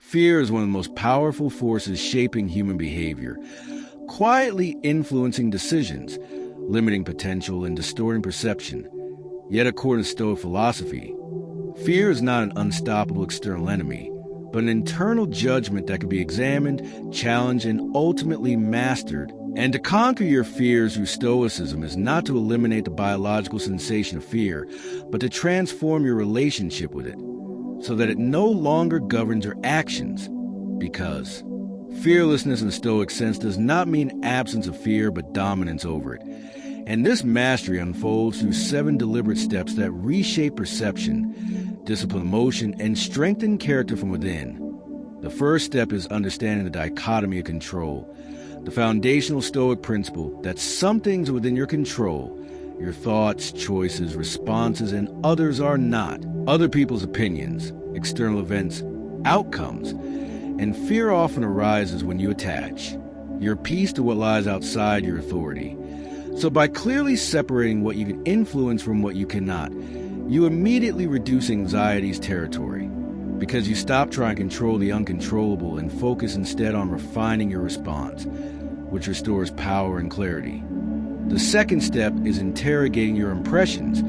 Fear is one of the most powerful forces shaping human behavior, quietly influencing decisions, limiting potential, and distorting perception. Yet, according to Stoic philosophy, fear is not an unstoppable external enemy, but an internal judgment that can be examined, challenged, and ultimately mastered. And to conquer your fears through Stoicism is not to eliminate the biological sensation of fear, but to transform your relationship with it, so that it no longer governs your actions. Because fearlessness in the Stoic sense does not mean absence of fear, but dominance over it. And this mastery unfolds through 7 deliberate steps that reshape perception, discipline emotion, and strengthen character from within. The first step is understanding the dichotomy of control, the foundational Stoic principle that some things are within your control, your thoughts, choices, responses, and others are not. Other people's opinions, external events, outcomes. And fear often arises when you attach your peace to what lies outside your authority. So by clearly separating what you can influence from what you cannot, you immediately reduce anxiety's territory, because you stop trying to control the uncontrollable and focus instead on refining your response, which restores power and clarity. The second step is interrogating your impressions,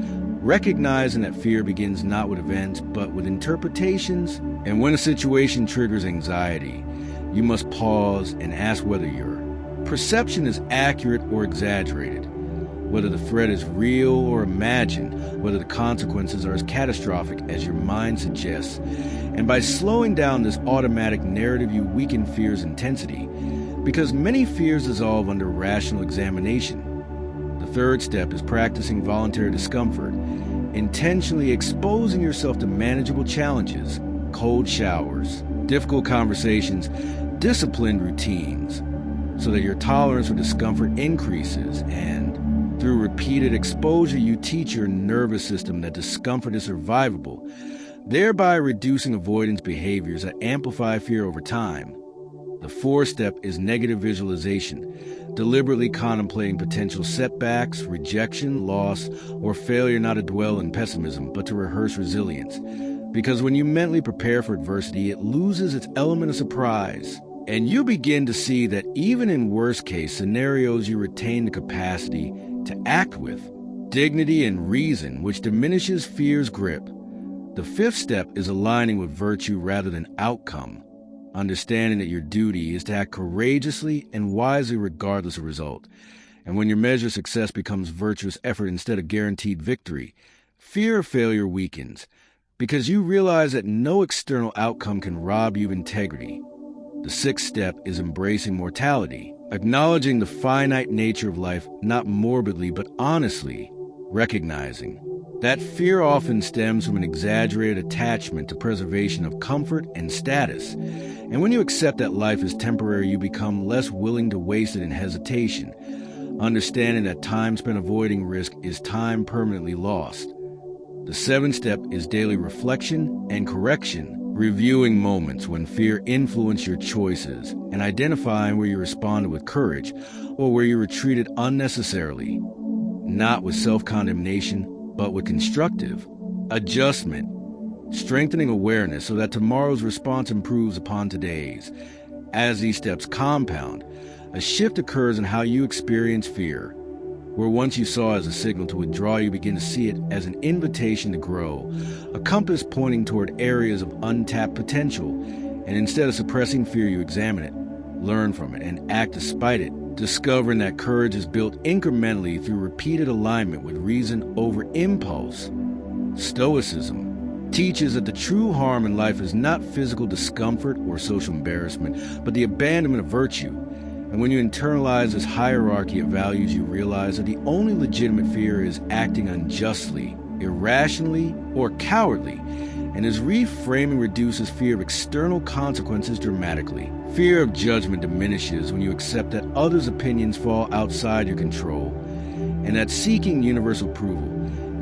recognizing that fear begins not with events, but with interpretations. And when a situation triggers anxiety, you must pause and ask whether your perception is accurate or exaggerated, whether the threat is real or imagined, whether the consequences are as catastrophic as your mind suggests. And by slowing down this automatic narrative, you weaken fear's intensity, because many fears dissolve under rational examination. The third step is practicing voluntary discomfort, intentionally exposing yourself to manageable challenges, cold showers, difficult conversations, disciplined routines, so that your tolerance for discomfort increases. And through repeated exposure, you teach your nervous system that discomfort is survivable, thereby reducing avoidance behaviors that amplify fear over time. The fourth step is negative visualization, deliberately contemplating potential setbacks, rejection, loss, or failure, not to dwell in pessimism, but to rehearse resilience. Because when you mentally prepare for adversity, it loses its element of surprise. And you begin to see that even in worst-case scenarios, you retain the capacity to act with dignity and reason, which diminishes fear's grip. The fifth step is aligning with virtue rather than outcome, understanding that your duty is to act courageously and wisely regardless of result. And when your measure of success becomes virtuous effort instead of guaranteed victory, fear of failure weakens, because you realize that no external outcome can rob you of integrity. The sixth step is embracing mortality, acknowledging the finite nature of life, not morbidly but honestly, recognizing that fear often stems from an exaggerated attachment to preservation of comfort and status. And when you accept that life is temporary, you become less willing to waste it in hesitation, understanding that time spent avoiding risk is time permanently lost. The seventh step is daily reflection and correction, reviewing moments when fear influenced your choices and identifying where you responded with courage or where you retreated unnecessarily, not with self-condemnation, but with constructive adjustment, strengthening awareness so that tomorrow's response improves upon today's. As these steps compound, a shift occurs in how you experience fear, where once you saw it as a signal to withdraw, you begin to see it as an invitation to grow, a compass pointing toward areas of untapped potential. And instead of suppressing fear, you examine it, learn from it, and act despite it, discovering that courage is built incrementally through repeated alignment with reason over impulse. Stoicism teaches that the true harm in life is not physical discomfort or social embarrassment, but the abandonment of virtue. And when you internalize this hierarchy of values, you realize that the only legitimate fear is acting unjustly, irrationally, or cowardly. And as reframing reduces fear of external consequences dramatically. Fear of judgment diminishes when you accept that others' opinions fall outside your control, and that seeking universal approval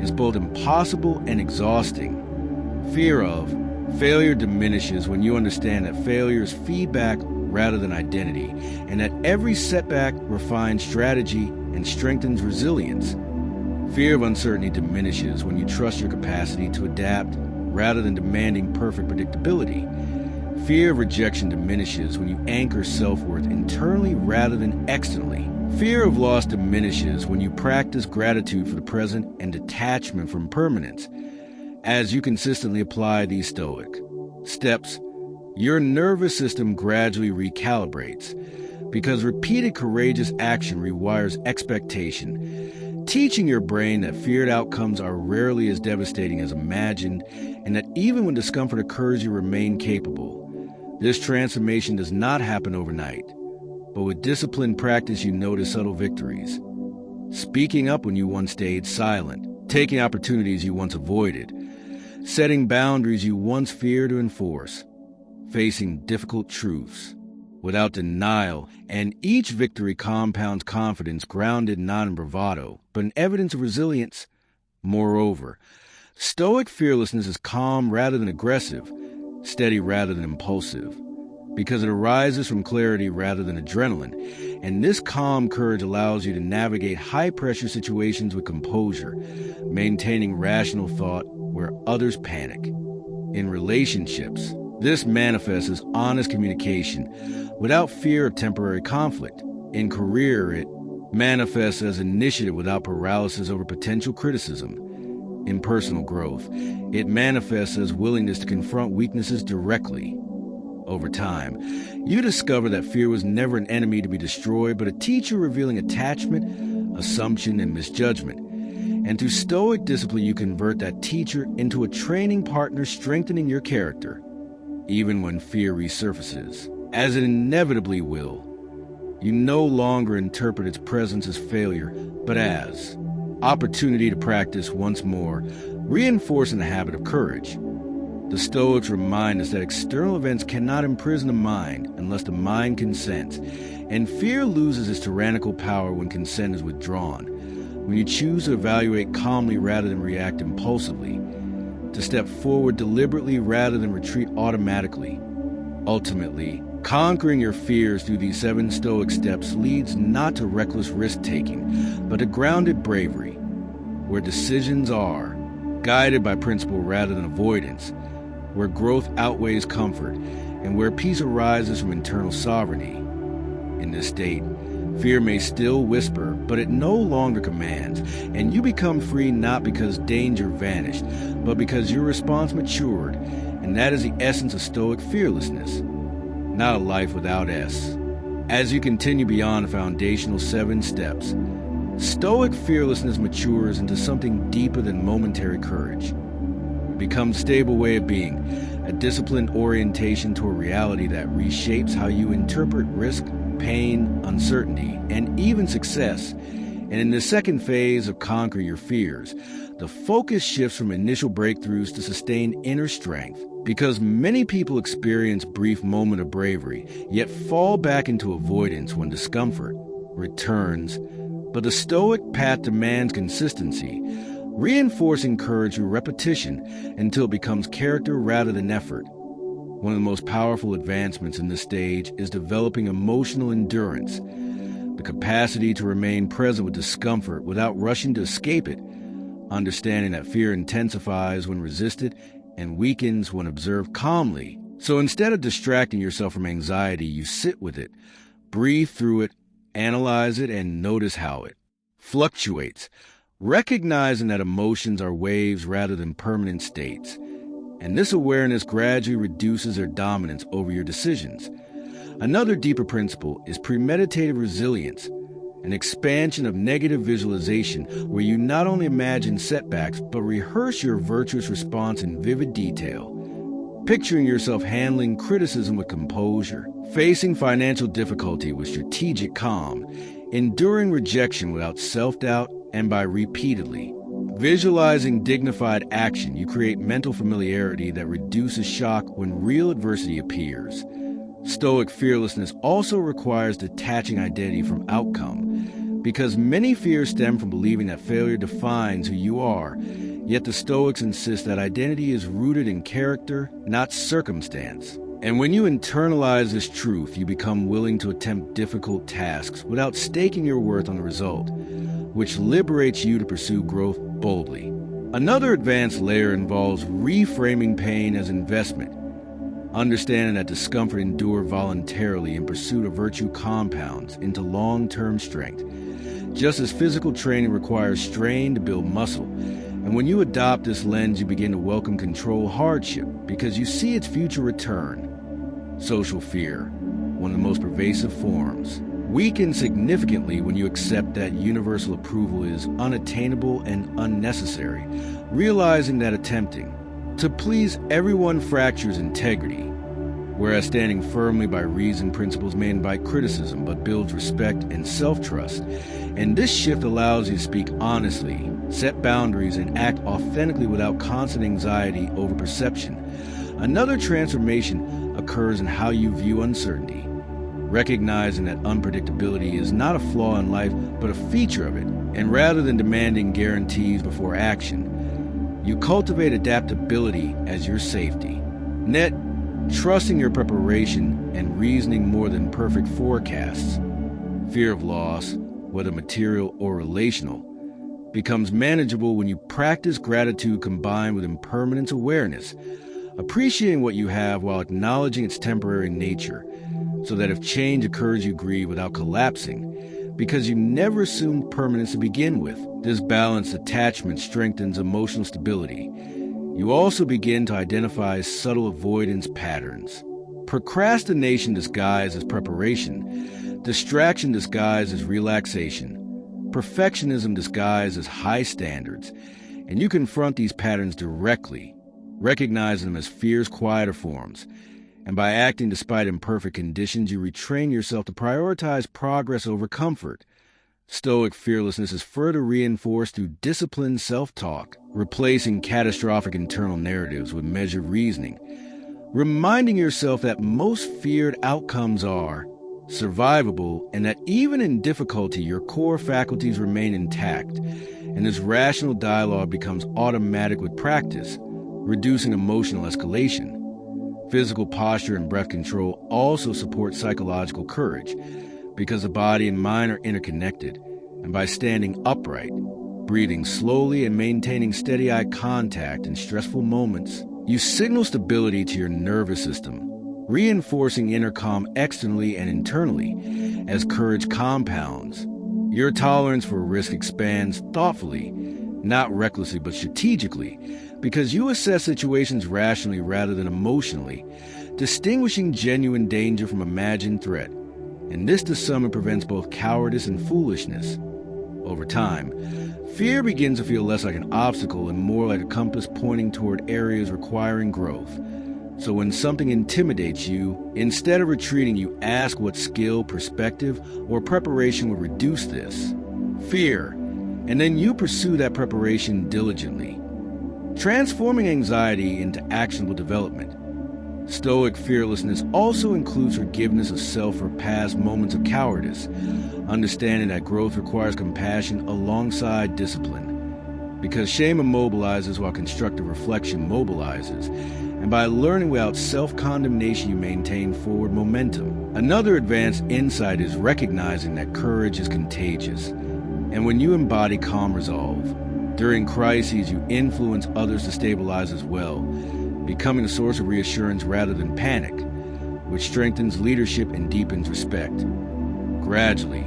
is both impossible and exhausting. Fear of failure diminishes when you understand that failure is feedback rather than identity, and that every setback refines strategy and strengthens resilience. Fear of uncertainty diminishes when you trust your capacity to adapt rather than demanding perfect predictability. Fear of rejection diminishes when you anchor self-worth internally rather than externally. Fear of loss diminishes when you practice gratitude for the present and detachment from permanence. As you consistently apply these Stoic steps, your nervous system gradually recalibrates, because repeated courageous action rewires expectation, teaching your brain that feared outcomes are rarely as devastating as imagined, and that even when discomfort occurs, you remain capable. This transformation does not happen overnight, but with disciplined practice, you notice subtle victories. Speaking up when you once stayed silent, taking opportunities you once avoided, setting boundaries you once feared to enforce, facing difficult truths without denial, and each victory compounds confidence grounded not in bravado, but in evidence of resilience. Moreover, Stoic fearlessness is calm rather than aggressive, steady rather than impulsive, because it arises from clarity rather than adrenaline, and this calm courage allows you to navigate high-pressure situations with composure, maintaining rational thought where others panic. In relationships, this manifests as honest communication without fear of temporary conflict. In career, it manifests as initiative without paralysis over potential criticism. In personal growth, it manifests as willingness to confront weaknesses directly. Over time, you discover that fear was never an enemy to be destroyed, but a teacher revealing attachment, assumption, and misjudgment. And through Stoic discipline, you convert that teacher into a training partner, strengthening your character, even when fear resurfaces, as it inevitably will. You no longer interpret its presence as failure, but as opportunity to practice once more, reinforcing the habit of courage. The Stoics remind us that external events cannot imprison the mind unless the mind consents, and fear loses its tyrannical power when consent is withdrawn. When you choose to evaluate calmly rather than react impulsively, to step forward deliberately rather than retreat automatically. Ultimately, conquering your fears through these 7 Stoic steps leads not to reckless risk-taking, but to grounded bravery, where decisions are guided by principle rather than avoidance, where growth outweighs comfort, and where peace arises from internal sovereignty. In this state, fear may still whisper, but it no longer commands, and you become free not because danger vanished, but because your response matured, and that is the essence of Stoic fearlessness, not a life without S. As you continue beyond the foundational 7 steps, Stoic fearlessness matures into something deeper than momentary courage. It becomes a stable way of being, a disciplined orientation toward reality that reshapes how you interpret risk, pain, uncertainty, and even success. And in the second phase of conquering your fears, the focus shifts from initial breakthroughs to sustained inner strength. Because many people experience brief moments of bravery, yet fall back into avoidance when discomfort returns. But the Stoic path demands consistency, reinforcing courage through repetition until it becomes character rather than effort. One of the most powerful advancements in this stage is developing emotional endurance, the capacity to remain present with discomfort without rushing to escape it, understanding that fear intensifies when resisted and weakens when observed calmly. So instead of distracting yourself from anxiety, you sit with it, breathe through it, analyze it, and notice how it fluctuates, recognizing that emotions are waves rather than permanent states. And this awareness gradually reduces their dominance over your decisions. Another deeper principle is premeditated resilience, an expansion of negative visualization where you not only imagine setbacks, but rehearse your virtuous response in vivid detail. Picturing yourself handling criticism with composure, facing financial difficulty with strategic calm, enduring rejection without self-doubt, and by repeatedly visualizing dignified action, you create mental familiarity that reduces shock when real adversity appears. Stoic fearlessness also requires detaching identity from outcome, because many fears stem from believing that failure defines who you are. Yet the Stoics insist that identity is rooted in character, not circumstance. And when you internalize this truth, you become willing to attempt difficult tasks without staking your worth on the result, which liberates you to pursue growth boldly. Another advanced layer involves reframing pain as investment, understanding that discomfort endured voluntarily in pursuit of virtue compounds into long-term strength. Just as physical training requires strain to build muscle, and when you adopt this lens, you begin to welcome control hardship because you see its future return. Social fear, one of the most pervasive forms, weakens significantly when you accept that universal approval is unattainable and unnecessary, realizing that attempting to please everyone fractures integrity, whereas standing firmly by reason principles may invite criticism but builds respect and self-trust. And this shift allows you to speak honestly, set boundaries, and act authentically without constant anxiety over perception. Another transformation occurs in how you view uncertainty, recognizing that unpredictability is not a flaw in life but a feature of it, and rather than demanding guarantees before action, you cultivate adaptability as your safety. Net, trusting your preparation and reasoning more than perfect forecasts. Fear of loss, whether material or relational, becomes manageable when you practice gratitude combined with impermanence awareness, appreciating what you have while acknowledging its temporary nature, so that if change occurs, you grieve without collapsing, because you never assumed permanence to begin with. This balanced attachment strengthens emotional stability. You also begin to identify subtle avoidance patterns. Procrastination disguised as preparation, distraction disguised as relaxation, perfectionism disguised as high standards, and you confront these patterns directly, recognizing them as fear's quieter forms. And by acting despite imperfect conditions, you retrain yourself to prioritize progress over comfort. Stoic fearlessness is further reinforced through disciplined self-talk, replacing catastrophic internal narratives with measured reasoning, reminding yourself that most feared outcomes are survivable and that even in difficulty, your core faculties remain intact. And this rational dialogue becomes automatic with practice, reducing emotional escalation. Physical posture and breath control also support psychological courage because the body and mind are interconnected, and by standing upright, breathing slowly, and maintaining steady eye contact in stressful moments, you signal stability to your nervous system, reinforcing inner calm externally and internally. As courage compounds, your tolerance for risk expands thoughtfully, not recklessly but strategically, because you assess situations rationally rather than emotionally, distinguishing genuine danger from imagined threat. And this to some it prevents both cowardice and foolishness. Over time, fear begins to feel less like an obstacle and more like a compass pointing toward areas requiring growth. So when something intimidates you, instead of retreating, you ask what skill, perspective, or preparation would reduce this fear, and then you pursue that preparation diligently, transforming anxiety into actionable development. Stoic fearlessness also includes forgiveness of self for past moments of cowardice, understanding that growth requires compassion alongside discipline, because shame immobilizes while constructive reflection mobilizes, and by learning without self-condemnation you maintain forward momentum. Another advanced insight is recognizing that courage is contagious, and when you embody calm resolve, during crises you influence others to stabilize as well, becoming a source of reassurance rather than panic, which strengthens leadership and deepens respect. Gradually,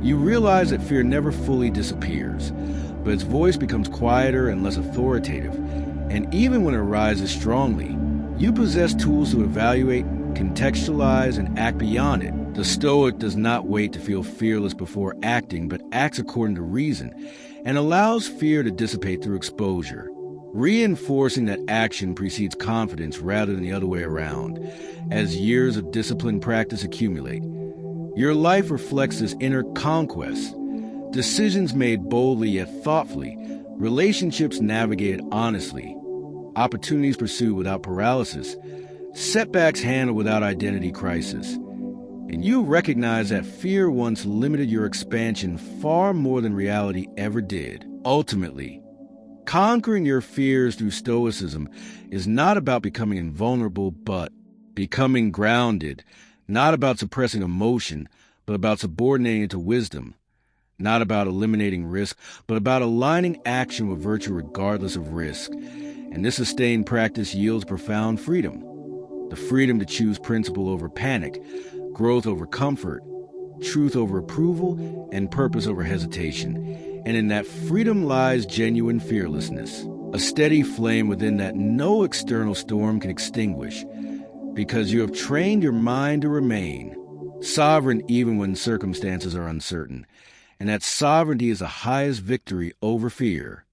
you realize that fear never fully disappears, but its voice becomes quieter and less authoritative, and even when it arises strongly, you possess tools to evaluate, contextualize, and act beyond it. The Stoic does not wait to feel fearless before acting, but acts according to reason, and allows fear to dissipate through exposure, reinforcing that action precedes confidence rather than the other way around. As years of disciplined practice accumulate, your life reflects this inner conquest. Decisions made boldly yet thoughtfully, relationships navigated honestly, opportunities pursued without paralysis, setbacks handled without identity crisis. And you recognize that fear once limited your expansion far more than reality ever did. Ultimately, conquering your fears through Stoicism is not about becoming invulnerable, but becoming grounded, not about suppressing emotion, but about subordinating it to wisdom, not about eliminating risk, but about aligning action with virtue regardless of risk. And this sustained practice yields profound freedom. the freedom to choose principle over panic, growth over comfort, truth over approval, and purpose over hesitation. And in that freedom lies genuine fearlessness, a steady flame within that no external storm can extinguish, because you have trained your mind to remain sovereign even when circumstances are uncertain. And that sovereignty is the highest victory over fear.